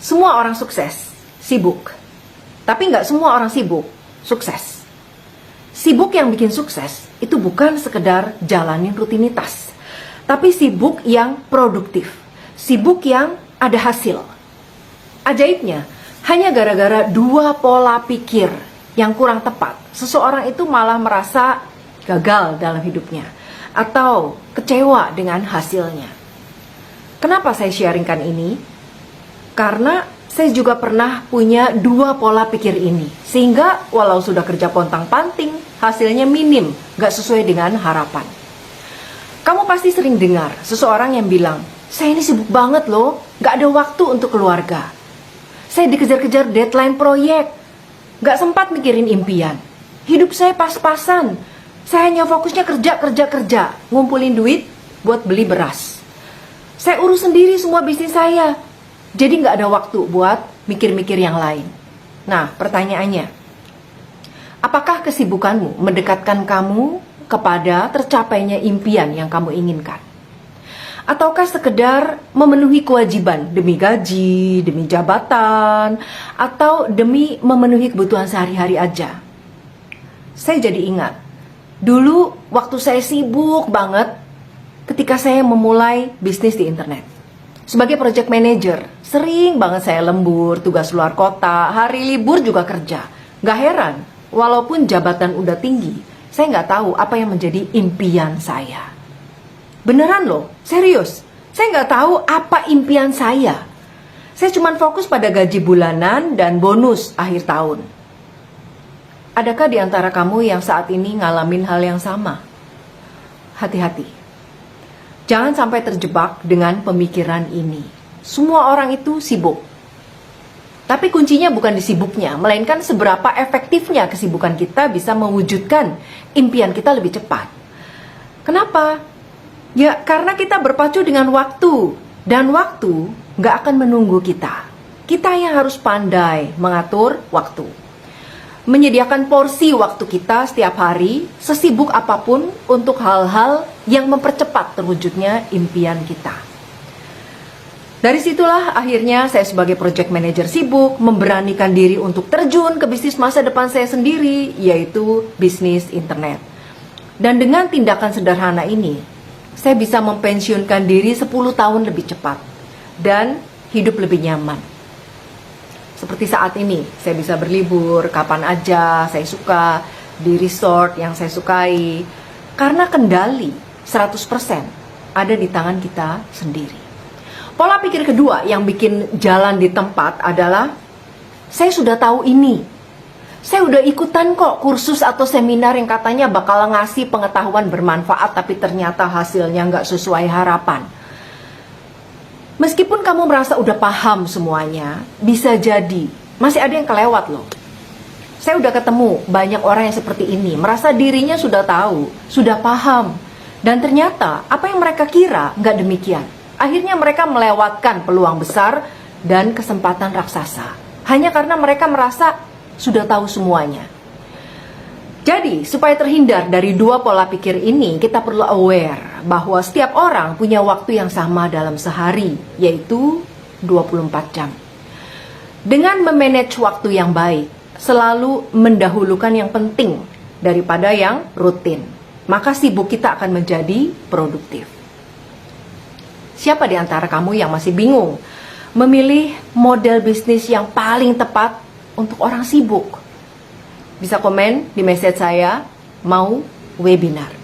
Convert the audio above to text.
Semua orang sukses, sibuk. Tapi nggak semua orang sibuk, sukses. Sibuk yang bikin sukses itu bukan sekedar jalanin rutinitas, tapi sibuk yang produktif, sibuk yang ada hasil. Ajaibnya, hanya gara-gara dua pola pikir yang kurang tepat, seseorang itu malah merasa gagal dalam hidupnya atau kecewa dengan hasilnya. Kenapa saya sharingkan ini? Karena saya juga pernah punya dua pola pikir ini, sehingga walau sudah kerja pontang-panting, hasilnya minim, gak sesuai dengan harapan. Kamu pasti sering dengar seseorang yang bilang, saya ini sibuk banget loh, gak ada waktu untuk keluarga. Saya dikejar-kejar deadline proyek, gak sempat mikirin impian. Hidup saya pas-pasan, saya hanya fokusnya kerja, ngumpulin duit buat beli beras. Saya urus sendiri semua bisnis saya, jadi nggak ada waktu buat mikir-mikir yang lain. Nah, pertanyaannya, apakah kesibukanmu mendekatkan kamu kepada tercapainya impian yang kamu inginkan? Ataukah sekedar memenuhi kewajiban demi gaji, demi jabatan, atau demi memenuhi kebutuhan sehari-hari aja? Saya jadi ingat, dulu waktu saya sibuk banget ketika saya memulai bisnis di internet. Sebagai project manager, sering banget saya lembur, tugas luar kota, hari libur juga kerja. Gak heran, walaupun jabatan udah tinggi, saya nggak tahu apa yang menjadi impian saya. Beneran loh, serius. Saya nggak tahu apa impian saya. Saya cuma fokus pada gaji bulanan dan bonus akhir tahun. Adakah di antara kamu yang saat ini ngalamin hal yang sama? Hati-hati. Jangan sampai terjebak dengan pemikiran ini. Semua orang itu sibuk. Tapi kuncinya bukan di sibuknya, melainkan seberapa efektifnya kesibukan kita bisa mewujudkan impian kita lebih cepat. Kenapa? Ya, karena kita berpacu dengan waktu. Dan waktu nggak akan menunggu kita. Kita yang harus pandai mengatur waktu. Menyediakan porsi waktu kita setiap hari, sesibuk apapun untuk hal-hal yang mempercepat terwujudnya impian kita. Dari situlah akhirnya saya sebagai project manager sibuk memberanikan diri untuk terjun ke bisnis masa depan saya sendiri, yaitu bisnis internet. Dan dengan tindakan sederhana ini, saya bisa mempensiunkan diri 10 tahun lebih cepat dan hidup lebih nyaman. Seperti saat ini, saya bisa berlibur kapan aja saya suka, di resort yang saya sukai. Karena kendali 100% ada di tangan kita sendiri. Pola pikir kedua yang bikin jalan di tempat adalah, saya sudah tahu ini. Saya udah ikutan kok kursus atau seminar yang katanya bakal ngasih pengetahuan bermanfaat, tapi ternyata hasilnya nggak sesuai harapan. Meskipun kamu merasa udah paham semuanya, bisa jadi masih ada yang kelewat loh. Saya udah ketemu banyak orang yang seperti ini, merasa dirinya sudah tahu, sudah paham. Dan ternyata apa yang mereka kira nggak demikian. Akhirnya mereka melewatkan peluang besar dan kesempatan raksasa. Hanya karena mereka merasa sudah tahu semuanya. Jadi, supaya terhindar dari dua pola pikir ini, kita perlu aware bahwa setiap orang punya waktu yang sama dalam sehari, yaitu 24 jam. Dengan memanage waktu yang baik, selalu mendahulukan yang penting daripada yang rutin, maka sibuk kita akan menjadi produktif. Siapa di antara kamu yang masih bingung memilih model bisnis yang paling tepat untuk orang sibuk? Bisa komen di message saya, mau webinar.